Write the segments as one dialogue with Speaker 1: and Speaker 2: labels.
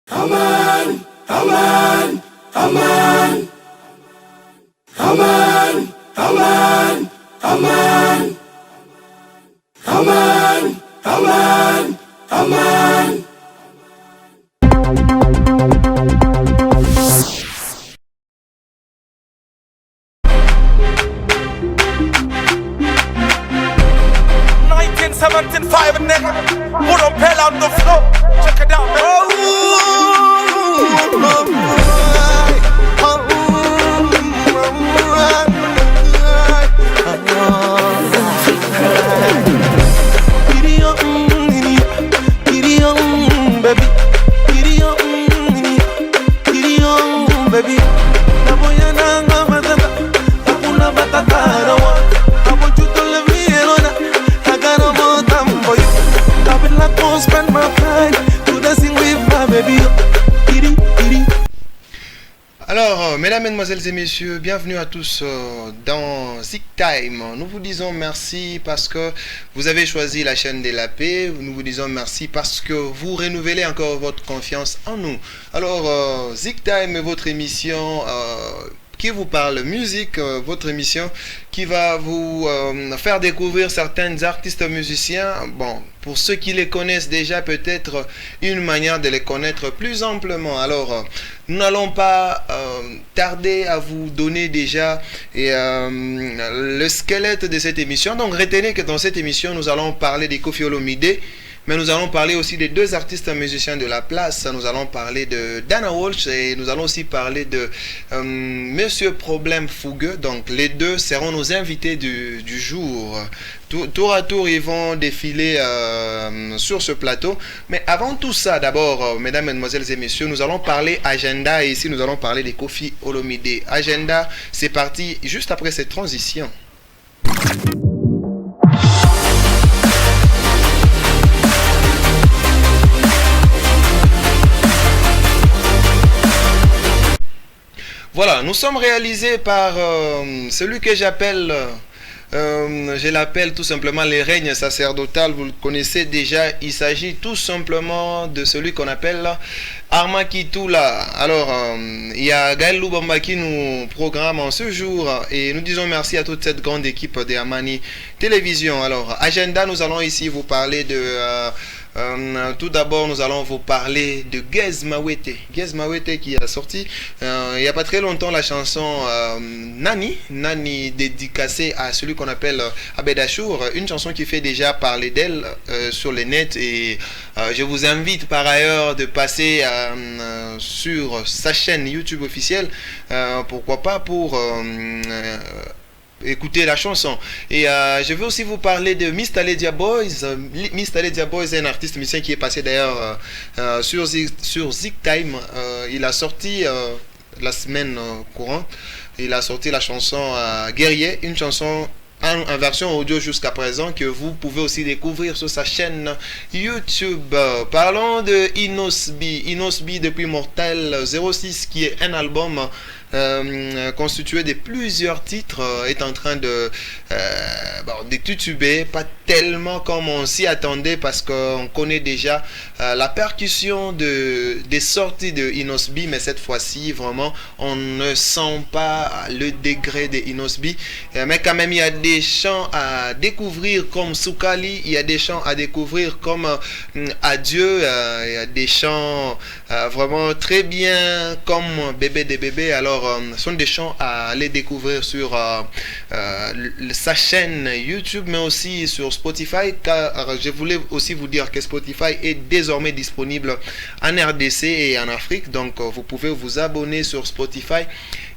Speaker 1: Come on, come on, come on. Come on, come on, come on. Come on, come on, come on.
Speaker 2: Five nigga, who don't pell on the floor. Check it out, man.
Speaker 3: Alors, mesdames, mesdemoiselles et messieurs, bienvenue à tous dans Zik Time. Nous vous disons merci parce que vous avez choisi la chaîne de la paix. Nous vous disons merci parce que vous renouvelez encore votre confiance en nous. Alors, Zik Time est votre émission qui vous parle musique, votre émission qui va vous faire découvrir certains artistes musiciens. Bon, pour ceux qui les connaissent déjà, peut-être une manière de les connaître plus amplement. Alors, nous n'allons pas tarder à vous donner déjà le squelette de cette émission. Donc, retenez que dans cette émission, nous allons parler de Koffi Olomide. Mais nous allons parler aussi des deux artistes musiciens de la place. Nous allons parler de Dana Walsh et nous allons aussi parler de Monsieur Problème Fougueux. Donc les deux seront nos invités du jour. Tour à tour, ils vont défiler sur ce plateau. Mais avant tout ça, d'abord, mesdames, mesdemoiselles et messieurs, nous allons parler agenda. Et ici, nous allons parler de Koffi Olomide. Agenda, c'est parti juste après cette transition. Voilà, nous sommes réalisés par celui que j'appelle, je l'appelle tout simplement le règne sacerdotal. Vous le connaissez déjà, il s'agit tout simplement de celui qu'on appelle Arma Kitula. Alors, il y a Gaël Loubamba qui nous programme en ce jour et nous disons merci à toute cette grande équipe de Amani Télévision. Alors, agenda, nous allons ici vous parler de... tout d'abord, nous allons vous parler de Gez Mawete. Gez Mawete qui a sorti il n'y a pas très longtemps la chanson Nani dédicacée à celui qu'on appelle Abed Achour, une chanson qui fait déjà parler d'elle sur les nets et je vous invite par ailleurs de passer sur sa chaîne YouTube officielle, pourquoi pas pour écoutez la chanson. Et je vais aussi vous parler de Mr. Ledia Boys. Mr. Ledia Boys est un artiste musicien qui est passé d'ailleurs sur Zik Time. Il a sorti la semaine courante, il a sorti la chanson Guerrier, une chanson en version audio jusqu'à présent que vous pouvez aussi découvrir sur sa chaîne YouTube. Parlons de Inosbi depuis Mortel 06 qui est un album constitué de plusieurs titres, est en train de tituber, pas tellement comme on s'y attendait parce qu'on connaît déjà la percussion des sorties de Inosbi, mais cette fois-ci vraiment on ne sent pas le degré de Inosbi, mais quand même il y a des chants à découvrir comme Soukali, il y a des chants à découvrir comme Adieu, il y a des chants vraiment très bien comme Bébé des bébés. Alors ce sont des chants à aller découvrir sur sa chaîne YouTube, mais aussi sur Spotify, car je voulais aussi vous dire que Spotify est désormais disponible en RDC et en Afrique, donc vous pouvez vous abonner sur Spotify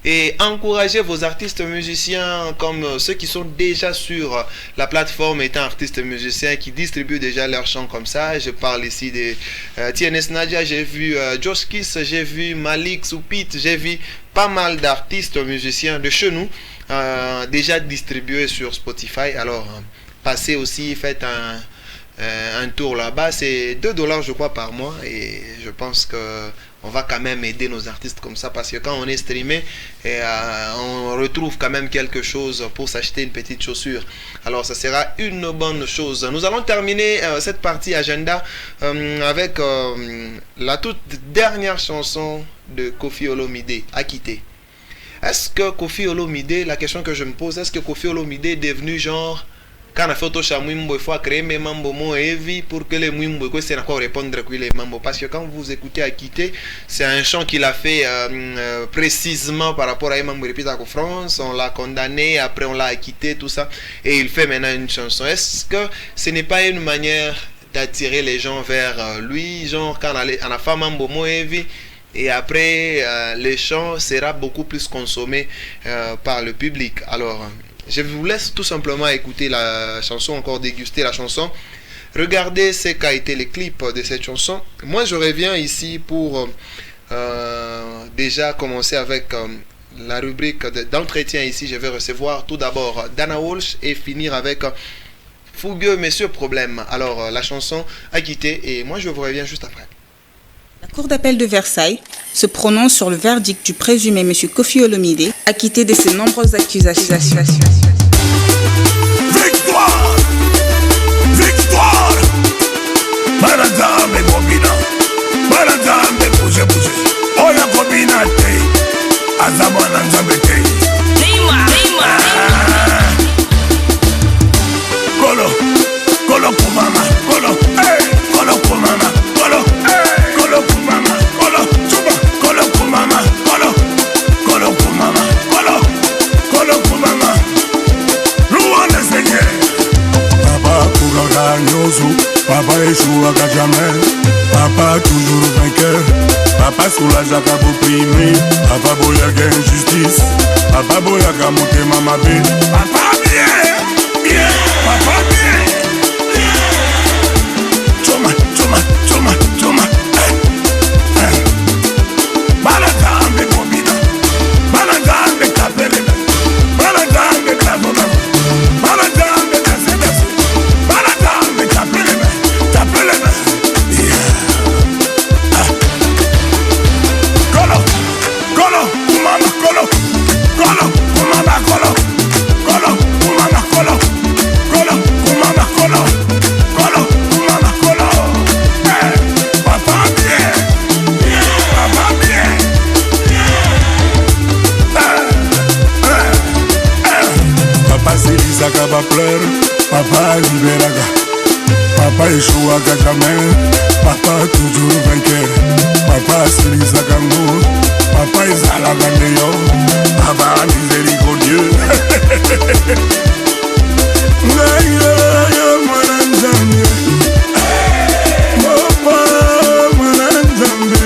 Speaker 3: et encourager vos artistes musiciens comme ceux qui sont déjà sur la plateforme étant artistes musiciens qui distribuent déjà leurs chants comme ça. Je parle ici de TNS Nadia, j'ai vu Josh Kiss, j'ai vu Malik Soupit, j'ai vu pas mal d'artistes musiciens de chez nous déjà distribués sur Spotify. Alors passez aussi, faites un tour là-bas. C'est $2 je crois par mois, et je pense que on va quand même aider nos artistes comme ça, parce que quand on est streamé, on retrouve quand même quelque chose pour s'acheter une petite chaussure. Alors ça sera une bonne chose. Nous allons terminer cette partie agenda avec la toute dernière chanson de Koffi Olomide, Akité. Est-ce que Koffi Olomide, la question que je me pose, est-ce que Koffi Olomide est devenu genre, quand on a fait Tosha Mwimbo, il faut créer mes mambo mon heavy pour que les Mwimbo, c'est encore répondre à les mambo. Parce que quand vous écoutez Akité, c'est un chant qu'il a fait précisément par rapport à Mambo Répita en France. On l'a condamné, après on l'a acquitté, tout ça. Et il fait maintenant une chanson. Est-ce que ce n'est pas une manière d'attirer les gens vers lui, genre quand on a fait Mambo mon heavy, et après le chant sera beaucoup plus consommé par le public. Alors je vous laisse tout simplement écouter la chanson, encore déguster la chanson. Regardez ce qu'a été le clip de cette chanson. Moi je reviens ici pour déjà commencer avec la rubrique d'entretien. Ici je vais recevoir tout d'abord Dana Walsh et finir avec Fougueux Monsieur Problème. Alors la chanson Akité, et moi je vous reviens juste après.
Speaker 4: La Cour d'appel de Versailles se prononce sur le verdict du présumé M. Koffi Olomide, acquitté de ses nombreuses accusations.
Speaker 1: Victoire! Victoire! Baradame bobina, baradame bouge bouge. Oya bobina te, azabana nzambe te. Kolo, kolo kumama, kolo, hey, kolo kumama, kolo, hey, kolo kumama, kolo, chuba, kolo kumama, kolo, kolo kumama, kolo, kolo kumama. Louange Seigneur. Papa courra nyozu, papa échouera jamais. Papa toujours vainqueur. Papa soulage à opprimé. Papa boyaga injustice. Papa boyaga monter mama bé. Papa bien, bien, papa bien. Choma, choma, choma, choma. Baladambe bobina, baladambe kapele, baladambe kabona, baladambe kasebe, baladambe kapele, kapele. Kolo, kolo, kumama, kolo, kolo, kumama, kolo, kolo, kumama, kolo, kolo, kumama, kolo, kolo, kumama, kolo. Papa bien, papa bien. Papa Silisaka va pleurer, papa libéraga. Papa échouaga jamais, papa toujours vainqueur. Papa Silisaka mou, papa Isalaga néo, papa miséricordieux. Ngayo yo mwananzambe, papa mwananzambe.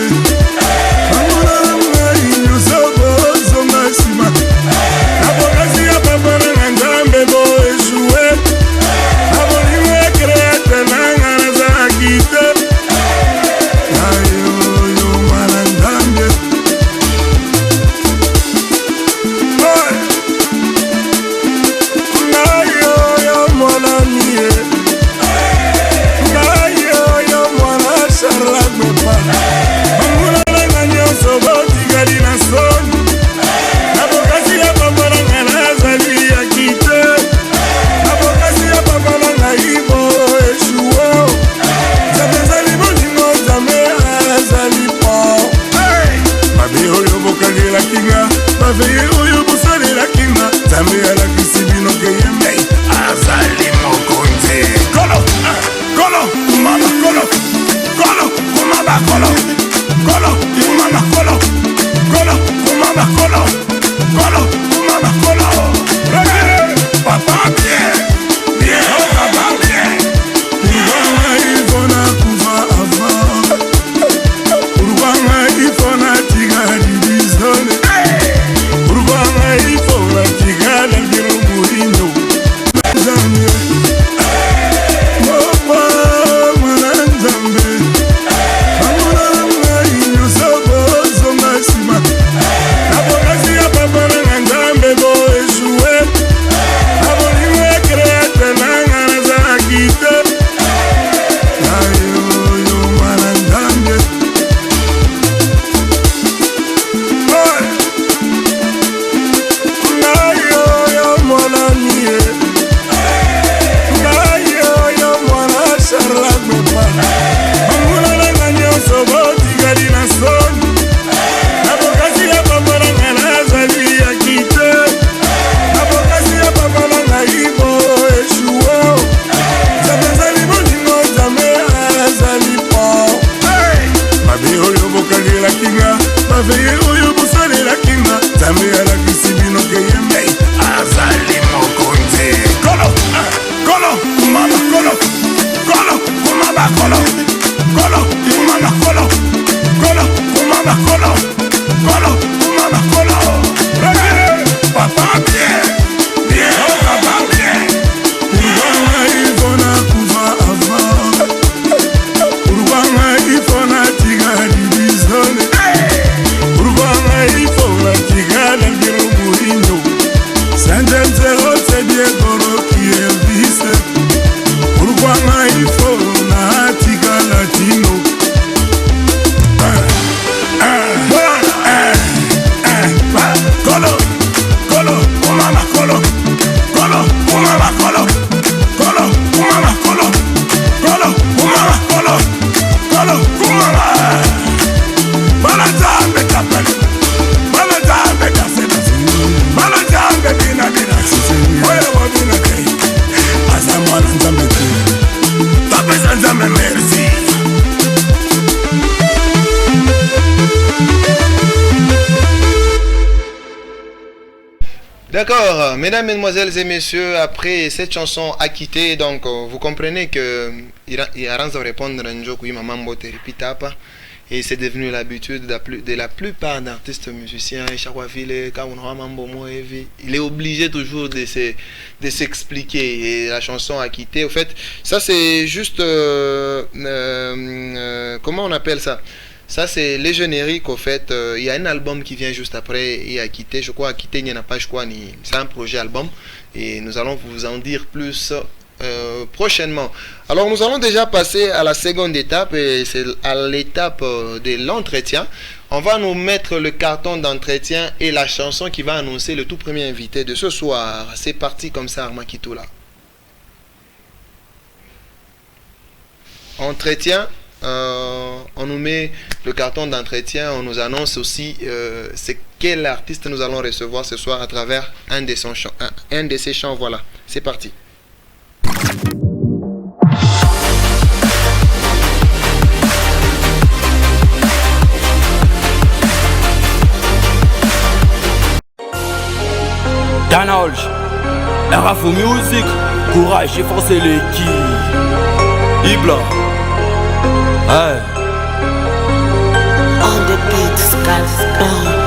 Speaker 1: veye oyo bosalelaki nga nzambe alakisi bino keyembe azali mokonzi kolo kolo kumama kolo kolo kumama kolo kolo kumama kolo kolo kumama kolo kolo kumama kolo papa bien bien papa bien urwanga ifona kuva avant urwanga ifona tigari bizone urwanga ifona tigana birumurinyo sanjenzero tediegoro kievise urwanga ifona tigalatino Colo, colo, kumama colo, colo, kumama colo, colo, kumama colo, colo, kumama colo, colo, kumama. Balanzambe kapele, balanzambe kasela, balanzambe bina bina. Oye wo bina kei, azamwana nzambe kei, tapesa nzambe merci.
Speaker 3: D'accord, mesdames, mesdemoiselles et messieurs, après cette chanson acquittée, donc vous comprenez que Iran va répondre à un joke où maman botte pitapa et c'est devenu l'habitude de la plupart d'artistes musiciens. Il est obligé toujours de s'expliquer et la chanson acquittée. Au fait, ça c'est juste comment on appelle ça? Ça, c'est les génériques, au fait. Il y a un album qui vient juste après et Akité. Je crois Akité, il n'y en a pas, je crois, c'est un projet album. Et nous allons vous en dire plus prochainement. Alors, nous allons déjà passer à la seconde étape et c'est à l'étape de l'entretien. On va nous mettre le carton d'entretien et la chanson qui va annoncer le tout premier invité de ce soir. C'est parti comme ça, Armakitoula. Entretien. On nous met le carton d'entretien, on nous annonce aussi c'est quel artiste nous allons recevoir ce soir à travers un de ses chants. Voilà, c'est parti.
Speaker 5: Dana Walsh, RAFO Music, courage et force l'équipe. Ibla. Hey.
Speaker 6: On the beat, Scar's bones.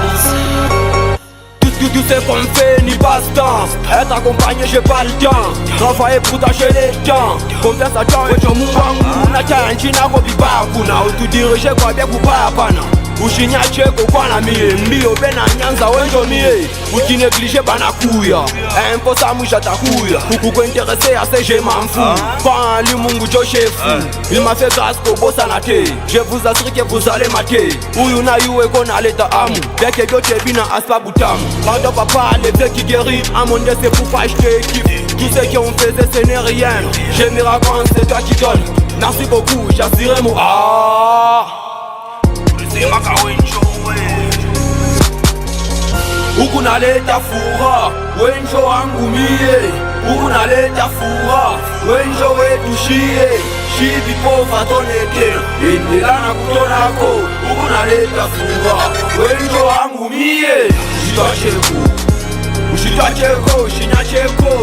Speaker 5: Tout ce qu'on fait n'y passe temps. Être accompagné, j'ai pas le temps. Travailler pour tâcher les temps. Conversation et je m'en na chanchina ko bibakuna. Ou tout diriger quoi bien pour pas pana. Ushinya cheko kwa na mie mbio bena nyanza wenjo mie uki négligé bana kuya imposa mwisha takuya kuku intéressé à ce je m'en fous pas li mungu jo chefu il m'a fait grâce ko bossa na te je vous assure que vous allez mater uyu na yuwe ko na leta amu beke dote bina aspa butamu pardon papa les vieux qui guérit à mon dieu c'est pour pas acheter équipe tout ce qu'on faisait ce n'est rien je me raconte c'est toi qui donne merci beaucoup j'assurais mon Ukunaleta fura, wenjo wangu mie. Ukunaleta fura, wenjo wetu shie. Shibi pova toneke, endelana kutonako. Ukunaleta fura, wenjo wangu mie. Ushitwa cheko, ushinya cheko.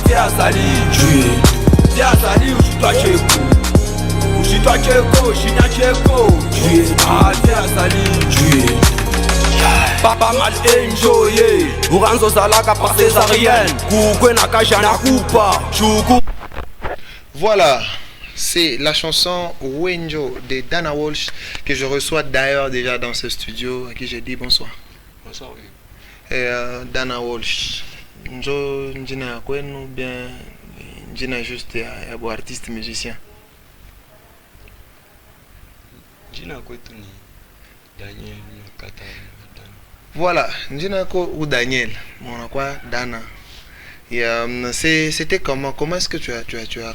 Speaker 5: Tia sali, tia sali ushitwa cheko. Ushitwa cheko, ushinya cheko. Tia sali, Papa mal enjoyé, Uranzo Zalaka par césarienne, Koukwe Nakajana Koupa, Choukou.
Speaker 3: Voilà, c'est la chanson Wenjo de Dana Walsh que je reçois d'ailleurs déjà dans ce studio à qui j'ai dit bonsoir.
Speaker 5: Bonsoir, oui.
Speaker 3: Et Dana Walsh, Njo Njina Kwenu bien, Njina juste un artiste musicien.
Speaker 5: Njina Kwetu ni Daniel Makata.
Speaker 3: Voilà, Njinako ou Daniel, mon quoi Dana. Et c'était comment est-ce que tu as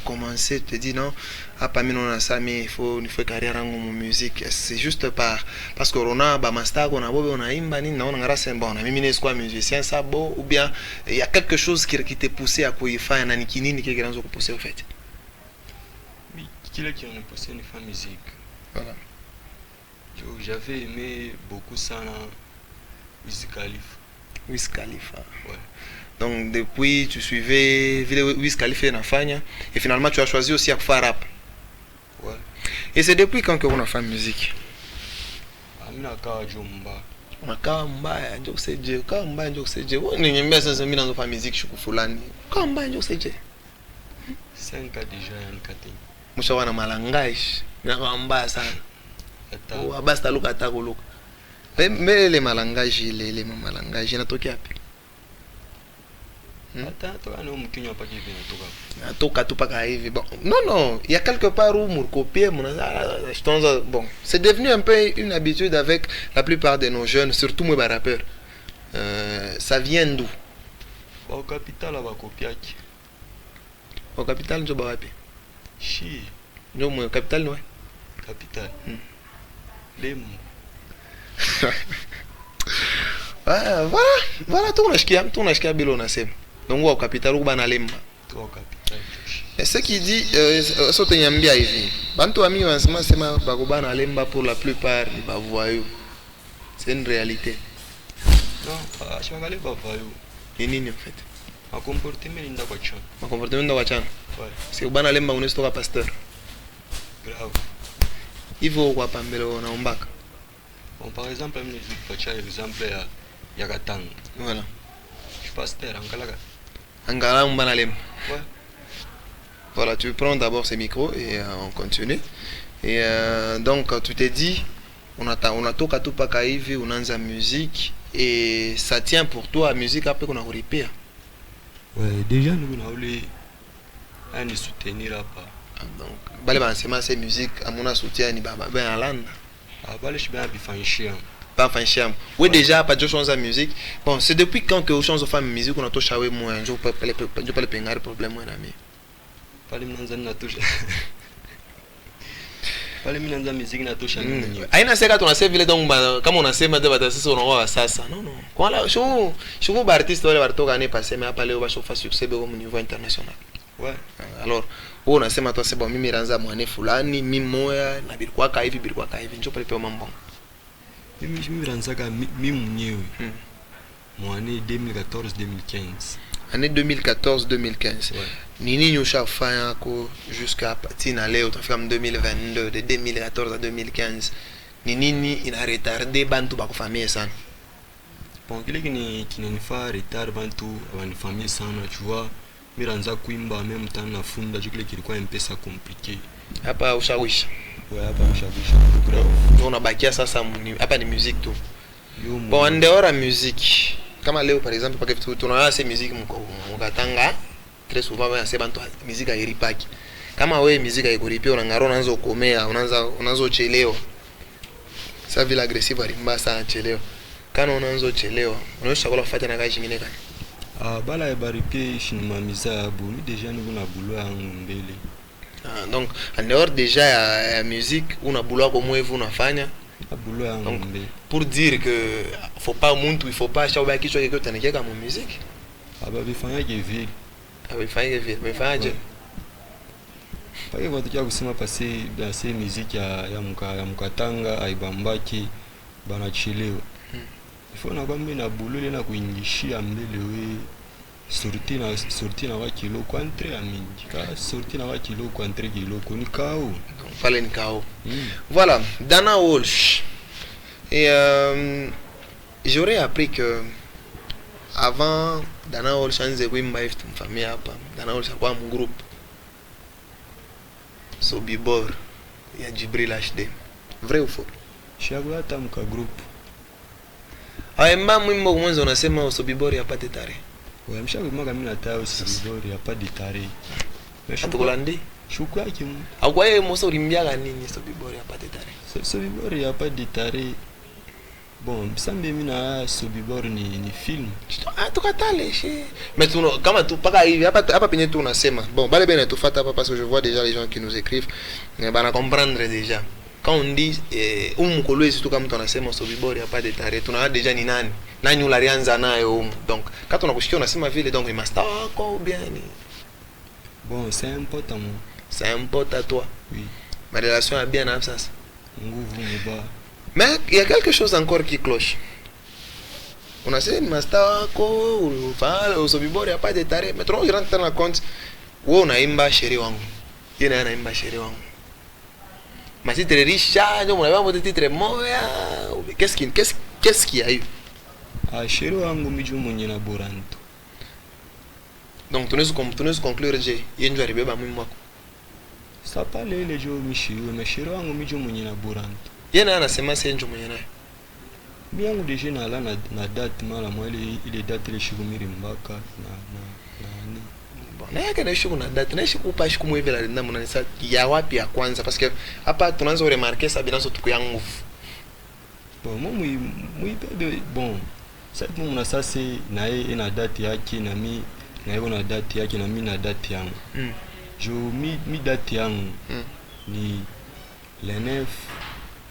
Speaker 3: commencé, tu te dis non, ah parmi nous ça mais il faut carrière en musique, c'est juste parce que on a master on a imba ni on a grâce bon on a mis quoi musicien ça beau ou bien il y a quelque chose qui t'a poussé à quoi il fait un qui est grand poussé au fait.
Speaker 5: Oui, qui est poussé une musique.
Speaker 3: Voilà.
Speaker 7: J'avais aimé beaucoup ça, Wiz Khalifa.
Speaker 3: Wiz Khalifa.
Speaker 7: Ouais.
Speaker 3: Donc depuis tu suivais Wiz Khalifa nafanya et finalement tu as choisi aussi à faire rap.
Speaker 7: Ouais.
Speaker 3: Et c'est depuis quand que on a fait musique?
Speaker 7: Amina kawa jomba.
Speaker 3: Unakaa mbaya ndio useje, kaa mbaya ndio useje. Wewe ni nyembea sasa mimi naanza kufanya musique shuku fulani. Kaa mbaya ndio useje.
Speaker 7: 5 ans déjà yankati.
Speaker 3: Mshawa na malangaji. Na mbaya sana.
Speaker 7: Ata.
Speaker 3: Basta luka atakuruka. Mais les malangaji, les malangaji natokea wapi?
Speaker 7: Ata toka na mkinyo hapa hivi natoka.
Speaker 3: Natoka tu paka hivi. Bon, non, il y a quelque part où mon copier bon, c'est devenu un peu une habitude avec la plupart de nos jeunes, surtout moi rappeurs. Ça vient d'où?
Speaker 7: Au capital aba kopiaki.
Speaker 3: Au capital njo wapi?
Speaker 7: Shi.
Speaker 3: Njo mo capital no?
Speaker 7: Capital. Lemu.
Speaker 3: Voilà, tunashikia bilo nasema. Donc au capital uko bana lemba.
Speaker 7: Au capital.
Speaker 3: Et ce qui dit sote nyambia hivi. Bantu ami wanasema sema bako bana lemba pour la plupart ni bavoyou. C'est une réalité.
Speaker 7: Non, je vais aller bavoyou.
Speaker 3: Ni nini en fait?
Speaker 7: Ma comportement nda kwa chana.
Speaker 3: Ma comportement nda kwa chana.
Speaker 7: Ouais.
Speaker 3: C'est bana lemba unesto kwa pasteur.
Speaker 7: Grave.
Speaker 3: Hivyo kwa pambele naombaka.
Speaker 7: Bon, par exemple, je vais vous exemple ya Katanga.
Speaker 3: Voilà.
Speaker 7: Je suis pasteur Angalaka.
Speaker 3: Angala Mbanalem.
Speaker 7: Ouais.
Speaker 3: Voilà, tu prends d'abord ces micros et on continue. Et donc tu t'es dit, on a toka tout pas kaivi, on a la musique et ça tient pour toi la musique après qu'on a repéré.
Speaker 7: Ouais, déjà nous on a voulu un soutenir là pas.
Speaker 3: Donc, balé c'est ces musique à mon soutien ni baba ben alanda.
Speaker 7: Ah balé je bien bifanchia.
Speaker 3: Pas fanchia. Oui déjà pas de choses à musique. Bon, c'est depuis quand que on change de femme musique on a tout chavé moi un jour pas le pengar problème mon ami.
Speaker 7: Pale mnaanza na tosha. Pale mnaanza musique na tosha nini?
Speaker 3: Aina seka tunasema vile donc kama unasema de bata sisi unaoa sasa. Non non. Kwa la show ba artiste wale bartoka ne passer mais hapa leo ba show fa succès au niveau international.
Speaker 7: Ouais.
Speaker 3: Alors, wewe unasema tu sema mimi naanza mwane fulani, mimi moya na bilikuwa hivi njoo pale pe mambo.
Speaker 7: Mimi naanza mimi mwenyewe. Mwani 2014-2015.
Speaker 3: Année 2014-2015.
Speaker 7: Ouais.
Speaker 3: Nini nyosha fanya yako jusqu'à partir na leo utafika 2022 de 2014 à 2015. Nini ina retarder bantu ba kufamia sana.
Speaker 7: Bon, kile kinanifaa retard bantu abanifamia sana, tu vois. Miranza kuimba en même temps na funda jikile kilikuwa mpesa compliqué.
Speaker 3: Hapa ushawishi.
Speaker 7: Ouais, hapa ushawishi.
Speaker 3: Ndio unabakia sasa hapa ni musique tu. Bon, en dehors de musique, kama leo par exemple parce que tunaona ces musique mukatanga très souvent ba c'est bantu musique ya iripaki. Kama wewe musique ya kuripia unangaro unaanza kukomea, unaanza chelewa. Sa vile agressive alimba sana chelewa. Kana unaanza chelewa, unaosha kula fuata na kazi nyingine kani.
Speaker 7: Bala ya baripé shinimamiza abu mi déjà niko na boulot yangu mbele.
Speaker 3: Donc en dehors déjà ya musique una boulot kwa mwevu unafanya
Speaker 7: boulot yangu mbele.
Speaker 3: Pour dire que faut pas muntu il faut pas chaque kichwa kiko tanekeka kama musique.
Speaker 7: Bifanya vile.
Speaker 3: Bifanya vile. Bifanya
Speaker 7: pale watu kia kusema passer dans ces musique ya mukatanga aibambaki bana chelewa. Il faut na kwamba na boulot na kuingishia mbele we sorti na wakilo kwa entre amingi ka sorti na wakilo kwa entre kilo kuni kao
Speaker 3: fallait ni kao. Voilà, Dana Walsh. Et j'aurais appris que avant Dana Walsh anze kuimba hivi tumfamia hapa. Dana Walsh kwa group Sobibor ya Jibril HD. Vrai ou faux?
Speaker 7: Shabu hata mka group.
Speaker 3: Aemba mwimbo mwanzo unasema Sobibor yapate tarehe.
Speaker 7: Wewe mshakumwaga mimi nataka Sobibor yapate tarehe.
Speaker 3: Atukolandi?
Speaker 7: Shuku yake.
Speaker 3: Akwa yeye moso ulimbiaga nini Sobibor yapate tarehe?
Speaker 7: Sobibor yapate tarehe. Bon, msambe mimi na Sobibor ni film.
Speaker 3: Tukatale she. Mais tu kama tu paka hivi hapa penye tu unasema. Bon, bale bene tufuata hapa parce que je vois déjà les gens qui nous écrivent. Bana comprendre déjà. Quand on dit umukolo esi tuka mtu anasema Sobibor ya pas de tarehe tunaona déjà ni nani ularianza nayo donc quand tunakushikia unasema vile donc il must ko bien ni
Speaker 7: bon c'est important
Speaker 3: à toi.
Speaker 7: Oui,
Speaker 3: ma relation est bien na sasa
Speaker 7: nguvu mba
Speaker 3: Mais il y a quelque chose encore qui cloche. On a essayé de master ou il n'y a pas de taré. Mais trop, je rentre dans la compte. Où on a imba chéri wangu. Il y a un imba chéri wangu. Mais si tu es riche, on a un titre moya. Qu'est-ce qu'il y a eu?
Speaker 7: Ah, chéri wangu miju mwenye na boranto.
Speaker 3: Donc, tu nous conclure, il y a une arrivée à moi.
Speaker 7: Ça parle les jours michu, mais chéri wangu miju mwenye na boranto.
Speaker 3: Il y a un asema c'est un jour moyen.
Speaker 7: Bien ou déjà na date mala moi il est date les chigumiri mbaka na
Speaker 3: bon na yake na shuku na date na shuku pa shuku mwevela na muna nisa ya wapi ya kwanza parce que hapa tunaanza remarquer ça binazo tuku ya nguvu.
Speaker 7: Bon moi bebe bon ça pour mon ça c'est na na date yake na mi na yona na date yake na mi na date yangu. Je mi date yangu ni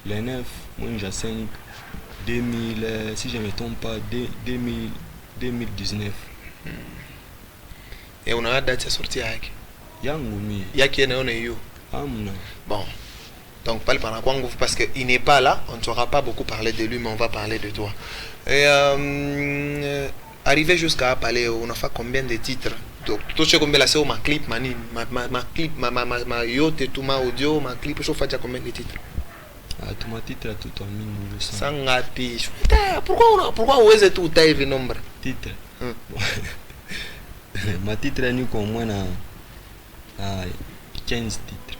Speaker 7: le 9 moins j'ai 5 2000 si je ne me trompe pas 2019.
Speaker 3: Et on a date sortie yake.
Speaker 7: Yangu mi.
Speaker 3: Yake naona hiyo.
Speaker 7: Amna.
Speaker 3: Bon. Donc parle par rapport à Ngouf parce que il n'est pas là, on ne saura pas beaucoup parler de lui mais on va parler de toi. Et arrivé jusqu'à parler, on a fait combien de titres? Donc tout ce qu'on c'est ma clip ma clip ma yacht et tout ma audio, ma clip je fais combien de titres?
Speaker 7: Ah, tout ma titre tout en mine je sens.
Speaker 3: Sangapi. Pourquoi on ose tout taille nombre?
Speaker 7: Titre. Ma titre est au moins à 15 titres.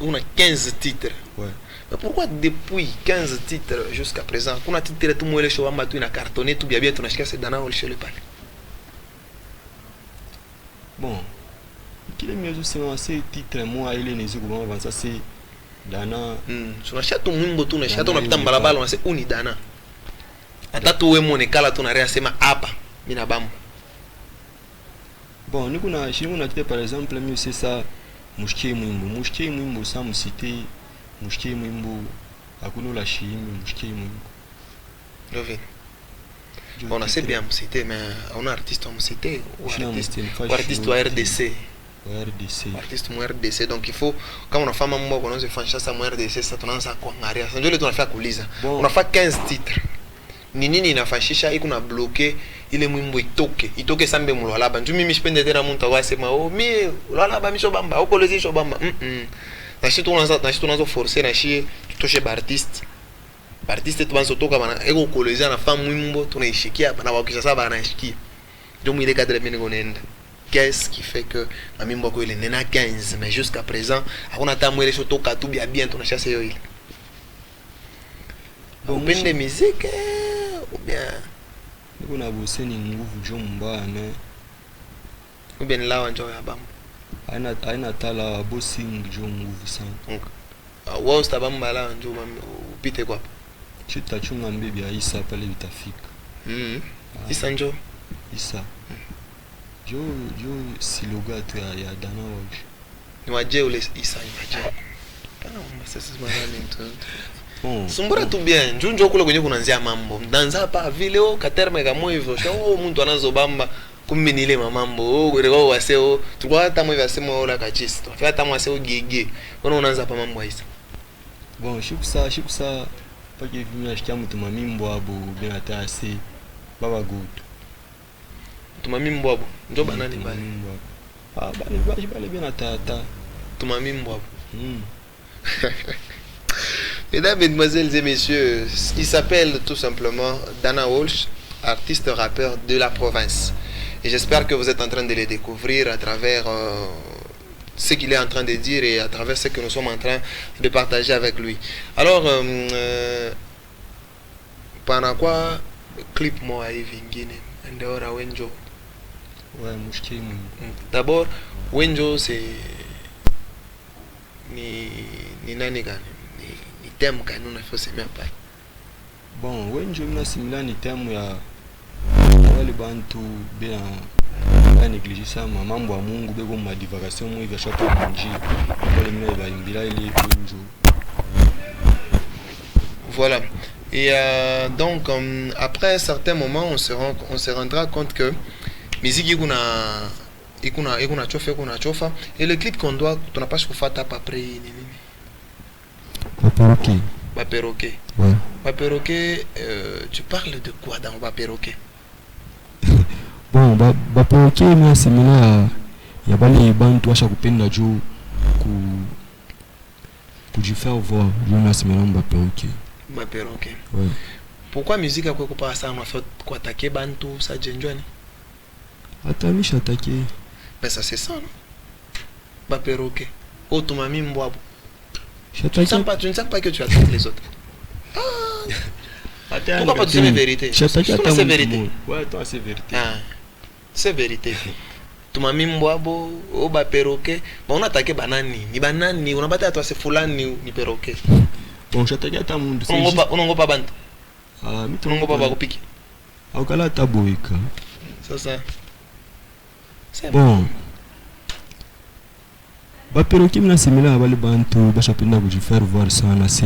Speaker 3: On a 15 titres.
Speaker 7: Ouais.
Speaker 3: Mais pourquoi depuis 15 titres jusqu'à présent, on a titre tout le show tu na cartonné tout bien tu n'as qu'à Dana Walsh le palais.
Speaker 7: Bon. Qui est mieux c'est titre moi il est né comment avancer c'est Dana.
Speaker 3: Tu n'as tout mumbo tu n'as chato na pitamba la balle on c'est uni Dana. Ata tu wewe monekala tu na rea sema hapa mina bamba.
Speaker 7: Bon, nous on a chez nous on a par exemple mieux c'est ça mushke mwimbo ça me citer mushke mwimbo akuno la chimi mushke mwimbo.
Speaker 3: Lovin. On a c'est bien cité mais on a artiste on cité ou artiste ou RDC. Artiste ou RDC donc il faut quand on a fait mambo on se fait ça mu RDC ça tunaanza kuangalia. Ndio ile tunafanya kuuliza. On a fait 15 titres. Ni nini inafashisha iko na bloquer ile mwimbo itoke sambe mulwalaba nju mimi sipende tena muntu awasema oh mi ulwalaba misho bamba au kolezi sho bamba na shi tunazo forcer na shi tutoshe artiste tubanzo toka bana eko kolezi na fa mwimbo tunaishikia bana wakisha saba anaishikia ndio mwile cadre mimi ngonenda. Qu'est-ce qui fait que na mimbo ko ile nena 15 mais jusqu'à présent hakuna tamu ile sho toka tu bien tunashasa hiyo ile. Bon pende musique ou bien
Speaker 7: on a bossé ni nguvu jomba mais
Speaker 3: ou bien là on joue à bamba
Speaker 7: aina tala bossing jonguvu sana
Speaker 3: donc wao stabamba là on joue upite kwa
Speaker 7: chitachunga mbibi Isa pale vitafika
Speaker 3: Isa njo
Speaker 7: Isa jo siloga tu ya Dana Walsh
Speaker 3: ni waje ule Isa ni waje kana sasa mwana mtu Sumbura tu bien, njoo kule kwenye kunaanzia mambo. Mdanza hapa vile katerme kama hivyo. Shao mtu anazobamba kumbe ni ile mambo. Leo waseo, tulikuwa hata mwe vasema wala kachisi. Tukiwa hata mwe waseo gege. Wana unaanza hapa mambo hizo.
Speaker 7: Bon, shikusa pake hivi nashikia mtu mamimbo abo bien atasi. Baba good.
Speaker 3: Mtu mamimbo abo. Njoo banani bali.
Speaker 7: Ah, bali bien atata.
Speaker 3: Mtu mamimbo abo. Mesdames, mesdemoiselles et messieurs, il s'appelle tout simplement Dana Walsh, artiste rappeur de la province. Et j'espère que vous êtes en train de le découvrir à travers ce qu'il est en train de dire et à travers ce que nous sommes en train de partager avec lui. Alors, pendant quoi clip moi vingine ndora Wenjo.
Speaker 7: Ouais, mushki.
Speaker 3: D'abord, Wenjo c'est ni nani gani? Thème quand on a fait c'est même pas.
Speaker 7: Bon, Wenjo mna simila ni thème ya wale bantu bien ba négliger ça mambo ya Mungu bego ma divagation mo hivi shaka munji. Wale mna ba imbira ile Wenjo.
Speaker 3: Voilà. Et donc après un certain moment on se rendra compte que musique ikuna chofa et le clip qu'on doit tunapaswa kufuata hapa après nini?
Speaker 7: OK.
Speaker 3: Ba perroquet.
Speaker 7: Ouais.
Speaker 3: Ba perroquet, tu parles de quoi dans ba perroquet?
Speaker 7: Bon, ba perroquet mais similaire ya bale bantu washa kupenda juu kujifaire voir juu na similaire ba perroquet.
Speaker 3: Ba perroquet.
Speaker 7: Ouais.
Speaker 3: Pourquoi musique a quoi pas ça en fait quoi attaquer bantu ça djenjwani?
Speaker 7: Atamisha attaquer.
Speaker 3: Ben ça c'est ça non? Ba perroquet. Oh ton mami mbwabo. Tu ne sens pas que tu attaques les autres. Pourquoi pas tu sais la vérité?
Speaker 7: Comment
Speaker 3: c'est vérité?
Speaker 7: Ouais, toi c'est vérité.
Speaker 3: Ah, c'est vérité. Tu m'as mis mbwabo, oh ba perroquet. Bon on attaque banani, ni banani, on a battu à toi c'est fulani ni perroquet.
Speaker 7: Bon, j'attaque à ta monde.
Speaker 3: On n'en pas bantu.
Speaker 7: Ah, mais
Speaker 3: on n'en pas bakopiki.
Speaker 7: Au kala taboika.
Speaker 3: Ça. C'est
Speaker 7: bon. Ba perroquet mina similaire bale bantu bashapenda kujifaire voir sana c'est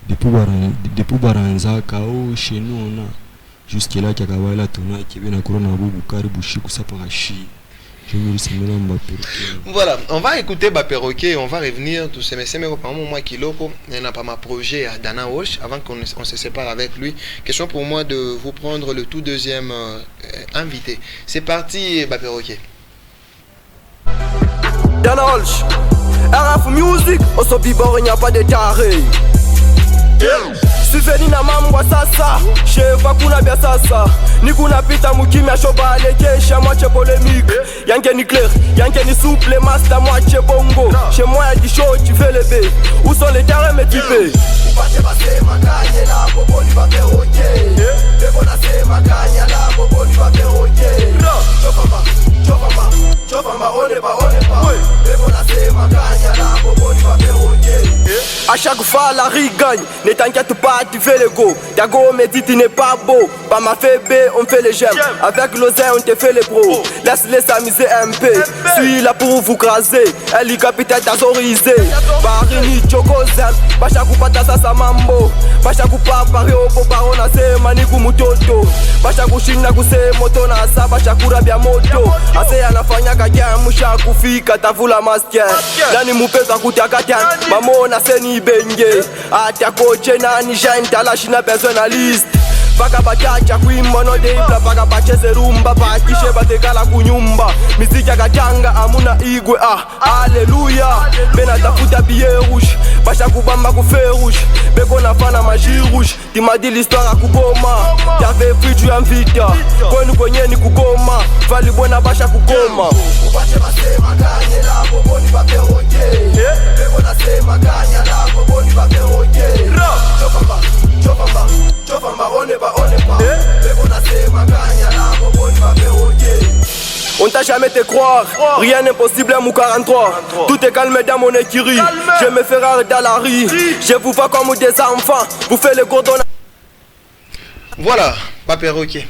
Speaker 7: depuis baranzaka au chez nous on a jusque là kakawala tona kibena corona bubu karibu shiku saparashi. Je me dis ba perroquet.
Speaker 3: Voilà, on va écouter ba perroquet, on va revenir tout ces messieurs mais par moi kiloko, il n'a pas ma projet à Dana Walsh avant qu'on se sépare avec lui. Question pour moi de vous prendre le tout deuxième invité. C'est parti ba perroquet.
Speaker 5: Dana Walsh, RF Music, oso bibor n'y a pas de taré. Siveni na mambo sasa, cheva kuna bia sasa. Ni kuna pita mukimya shoba alekesha moitié polémique. Yanke ni clair, yanke ni souple, master moitié bongo. Chez moi y'a du show, tu fais le B. Où sont les terrains mes typés? Upate base makanye la bobo ni ba perroquet. Bebo na se makanye la bobo ni ba perroquet. Chofamba, on est pas. Bebo na se makanye la bobo ni ba perroquet. A chaque fois la rigagne, ne t'inquiète pas, tu fais le go. Dago me dit tu n'es pas beau. Pas ma fait B, on fait les gemmes. Avec l'oseille on te fait les pros. Laisse-les s'amuser un peu. Suis là pour vous craser. Elle est capitaine tazorisé. Barini chokozem. Bacha kupata sasa mambo. Bacha kupa pari opo barona se maniku mutoto. Bacha kushinda kuse moto na sa. Bacha kurabia moto. Ase anafanya kakia musha kufika tavula master. Nani mupeza kutiakatian. Mamona seni benge. Atia koche nani jenta la shina besoin na liste. Baka bachacha kuimbono deipla baka bacheze rumba bakishe batekala kunyumba miziki akatanga amuna igwe haleluya bena tafuta billet rouge basha kubamba kufe rouge beko nafana magie rouge timadi l'histoire akuboma t'avais pris tu invita kwenu kwenyeni kugoma vali bwana basha kugoma ubache basema kanye la bobo ni baperoje beko nasema kanye la bobo ni baperoje chofamba on est pas beko nasema kanye la bobo ni baperoje. On t'a jamais te croire, rien n'est possible à Mou 43. Tout est calme dans mon écurie, je me fais rare dans la rue. Je vous vois comme des enfants, vous faites le cordon.
Speaker 3: Voilà, ba perroquet.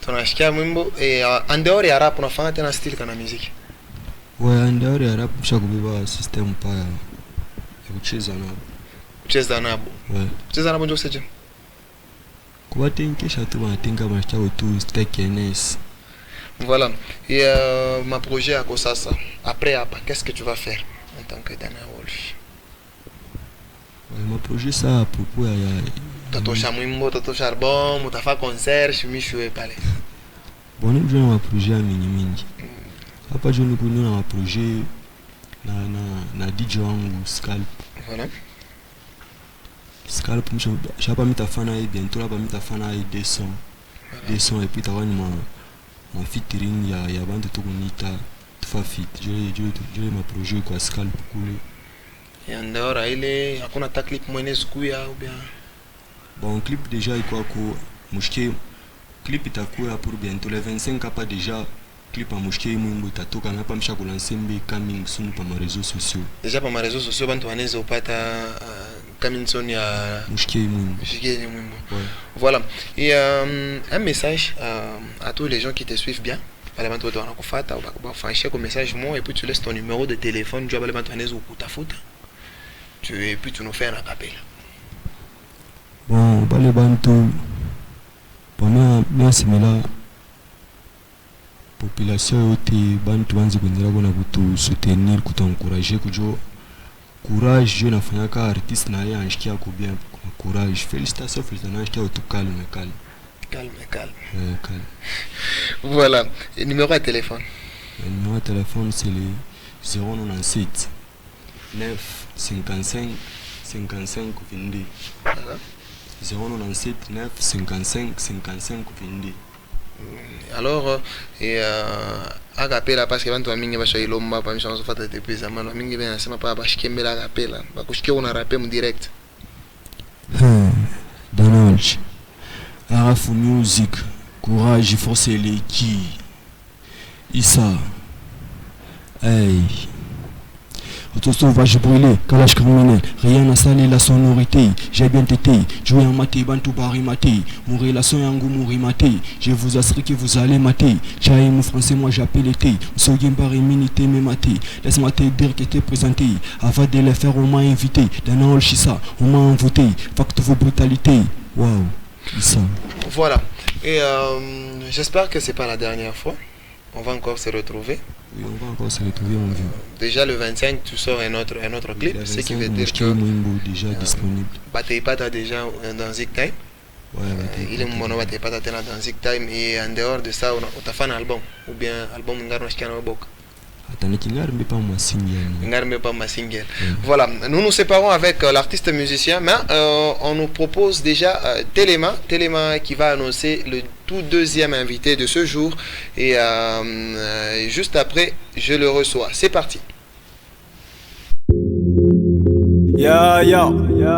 Speaker 3: Tunashikia mwimbo en dehors ya rap unafanya tena style kana musique.
Speaker 7: Ouais, en dehors ya rap mshakubeba system pa ya kucheza nabo.
Speaker 3: Kucheza nabo.
Speaker 7: Ouais.
Speaker 3: Kucheza nabo ndio seje.
Speaker 7: Kwa tenkesha tu banatenga mashaka tu stack NS.
Speaker 3: Voilà. Et ma projet à Kosasa. Après, qu'est-ce que tu vas faire en tant que Dana Walsh?
Speaker 7: Ouais, ma projet ça à propos ya
Speaker 3: Toto Chamwimbo, Toto Charbon, Mutafa concert, Chimichwe pale.
Speaker 7: Bon, nous jouons ma projet à mingi. Hapa je nous connais ma projet na DJ wangu Scalp.
Speaker 3: Voilà.
Speaker 7: Scalp mshapa mitafana hii bientôt là mitafana hii 200. 200 et puis tawani ma featuring ya bantu tukunita tufa fit. Je ma projet kwa Scalp kule.
Speaker 3: Et en dehors ile hakuna ta clip mwene sikuya ou bien.
Speaker 7: Bon, clip déjà iko ko mushke clip itakuwa pour bientôt le 25 hapa déjà clip à mushke mwimbo itatoka hapa msha kulancer mbe coming soon pa ma réseaux sociaux.
Speaker 3: Déjà pa ma réseaux sociaux bantu wanaweza upata coming soon ya
Speaker 7: mushke mwimbo.
Speaker 3: Mushke mwimbo.
Speaker 7: Ouais.
Speaker 3: Voilà. Et un message à tous les gens qui te suivent bien. Pale bantu wote wanakufata ubafanyishe ko message moi et puis tu laisses ton numéro de téléphone jua pale bantu wanaweza ukutafuta. Et puis tu nous fais un appel.
Speaker 7: Bon, bale bantu pendant merci mela population yote bantu banzi kuendelea kuna kutu soutenir kutu encourager kujo Courage, je n'ai pas artiste, n'a rien acheté à bien. Courage, félicitations, acheté au tout calme.
Speaker 3: Calme, calme.
Speaker 7: Calme.
Speaker 3: Voilà, et numéro de téléphone.
Speaker 7: Le numéro de téléphone, c'est le 097 9 55 55 22.
Speaker 3: Voilà.
Speaker 7: 097 9 55 55 22.
Speaker 3: Alors, agapela parce que bantu mingi basho ilomba pa misho fata depuis zamani mingi bena nasema pa bashikembela agapela bakushikia una rape mu direct.
Speaker 7: Donald, Arafu Music, courage, force les qui Issa, hey. Auto sauvage brûlé, calage criminel, rien n'a salé la sonorité. J'ai bien tété, joué en maté, bantou bari maté. Mourir la son yango mourir maté. Je vous assure que vous allez mater. Chai mon français, moi j'appelle été. Soyez bari minité, mais maté. Laisse-moi te dire que t'es présenté. Avant de les faire, on m'a invité. D'un an, ça, on m'a envoûté. Facte vos brutalités. Waouh, Issa.
Speaker 3: Voilà. Et j'espère que c'est pas la dernière fois. On va encore se retrouver.
Speaker 7: Oui, on va encore se retrouver en vue.
Speaker 3: Déjà le 25, tu sors un autre clip, ce qui veut dire que
Speaker 7: déjà disponible.
Speaker 3: Batepata déjà dans Zik Time.
Speaker 7: Ouais,
Speaker 3: Il est mon Batepata dans Zik Time et en dehors de ça, on a fait un album ou bien album Ngarno Shikana Bok.
Speaker 7: Attendez, tu n'arrives pas ma single.
Speaker 3: Voilà, nous nous séparons avec l'artiste musicien, mais on nous propose déjà Téléma qui va annoncer le tout deuxième invité de ce jour et juste après je le reçois. C'est parti.
Speaker 5: Yeah.